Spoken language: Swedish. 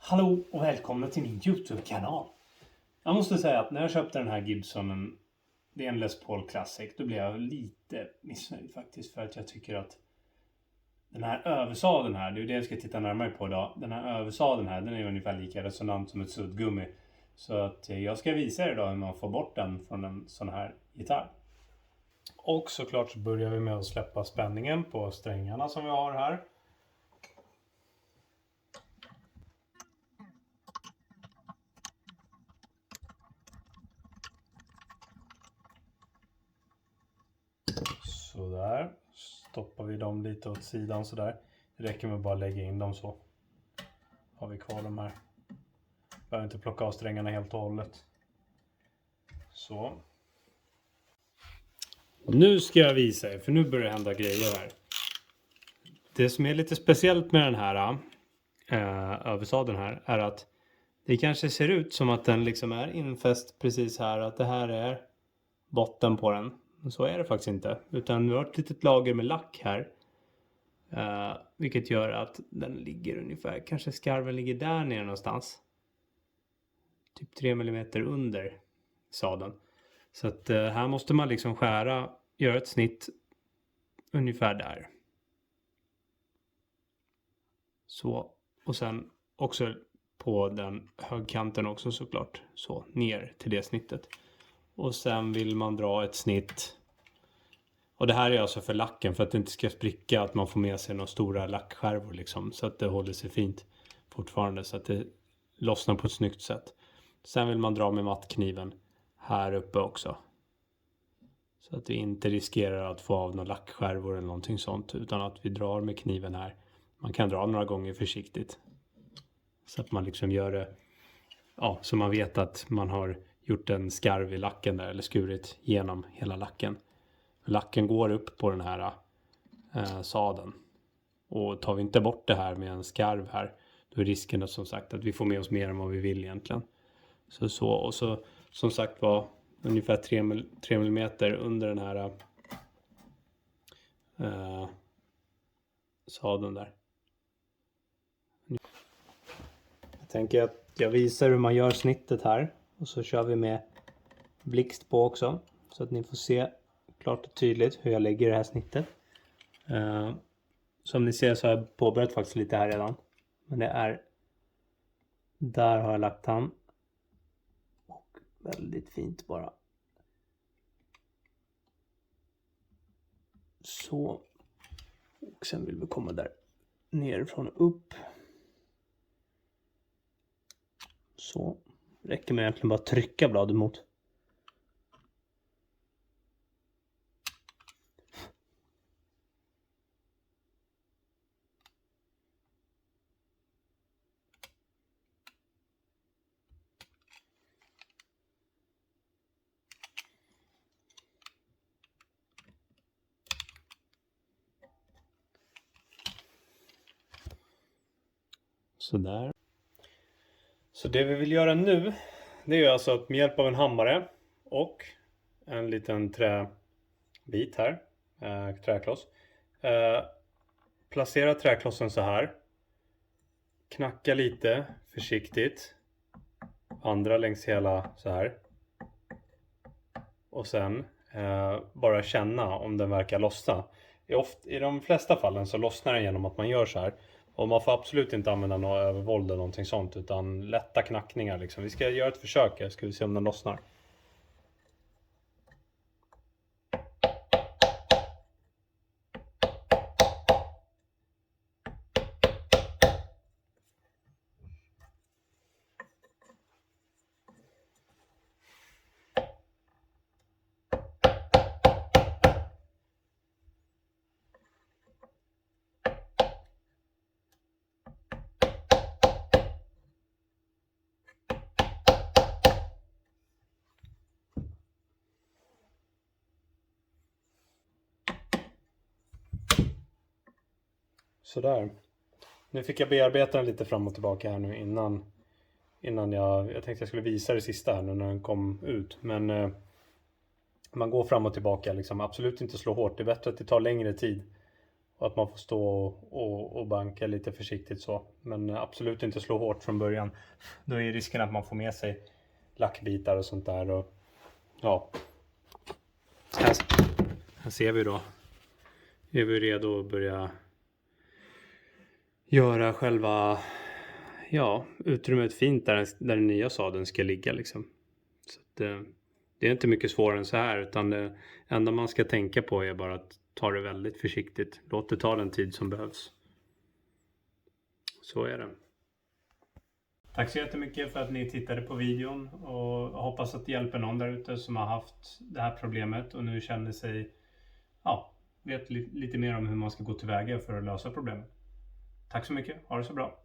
Hallå och välkomna till min YouTube-kanal. Jag måste säga att när jag köpte den här Gibsonen, det är en Les Paul Classic, då blev jag lite missnöjd faktiskt. För att jag tycker att den här översadeln här, det är det jag ska titta närmare på idag. Den här översadeln här, den är ungefär lika resonant som ett suddgummi. Så att jag ska visa er idag hur man får bort den från en sån här gitarr. Och såklart så börjar vi med att släppa spänningen på strängarna som vi har här. Sådär. Stoppar vi dem lite åt sidan sådär. Det räcker med att bara lägga in dem så. Har vi kvar de här. Behöver inte plocka av strängarna helt och hållet. Så. Nu ska jag visa er, för nu börjar det hända grejer här. Det som är lite speciellt med den här översadeln här är att det kanske ser ut som att den liksom är infäst precis här. Att det här är botten på den. Men så är det faktiskt inte. Utan vi har ett litet lager med lack här. Vilket gör att den ligger ungefär, kanske skarven ligger där nere någonstans. Typ 3 mm under sadeln. Så att här måste man liksom göra ett snitt ungefär där. Så, och sen också på den högkanten också såklart. Så, ner till det snittet. Och sen vill man dra ett snitt. Och det här är alltså för lacken, för att det inte ska spricka, att man får med sig några stora lackskärvor liksom. Så att det håller sig fint fortfarande, så att det lossnar på ett snyggt sätt. Sen vill man dra med mattkniven här uppe också. Så att vi inte riskerar att få av några lackskärvor eller någonting sånt. Utan att vi drar med kniven här. Man kan dra några gånger försiktigt. Så att man liksom gör det, ja, så man vet att man har gjort en skarv i lacken där. Eller skurit genom hela lacken. Lacken går upp på den här sadeln. Och tar vi inte bort det här med en skarv här, då är risken att, som sagt, att vi får med oss mer än vad vi vill egentligen. Så och så som sagt var ungefär 3 mm under den här sadeln där. Jag tänker att jag visar hur man gör snittet här. Och så kör vi med blixt på också. Så att ni får se klart och tydligt hur jag lägger det här snittet. Som ni ser så har jag påbörjat faktiskt lite här redan. Men det är, där har jag lagt han. Och väldigt fint bara. Så. Och sen vill vi komma där nerifrån och upp. Så. Räcker med egentligen bara trycka bladet mot. Sådär. Så det vi vill göra nu, det är alltså att med hjälp av en hammare och en liten träbit här, träkloss. Placera träklossen så här. Knacka lite försiktigt. Andra längs hela så här. Och sen bara känna om den verkar lossna. I de flesta fallen så lossnar den genom att man gör så här. Och man får absolut inte använda något övervåld eller någonting sånt, utan lätta knackningar liksom. Vi ska göra ett försök här, ska vi se om den lossnar. Sådär. Nu fick jag bearbeta den lite fram och tillbaka här nu innan jag tänkte jag skulle visa det sista här nu när den kom ut. Men man går fram och tillbaka liksom. Absolut inte slå hårt. Det är bättre att det tar längre tid Och att man får stå och banka lite försiktigt så. Men absolut inte slå hårt från början. Då är risken att man får med sig lackbitar och sånt där. Och, ja. Här ser vi då. Är vi redo att börja göra själva utrymmet fint där den nya sadeln ska ligga liksom. Så att, det är inte mycket svårare än så här, utan det enda man ska tänka på är bara att ta det väldigt försiktigt. Låt det ta den tid som behövs. Så är det. Tack så jättemycket för att ni tittade på videon, och jag hoppas att det hjälper någon där ute som har haft det här problemet och nu känner sig, vet lite mer om hur man ska gå tillväga för att lösa problemet. Tack så mycket, ha det så bra.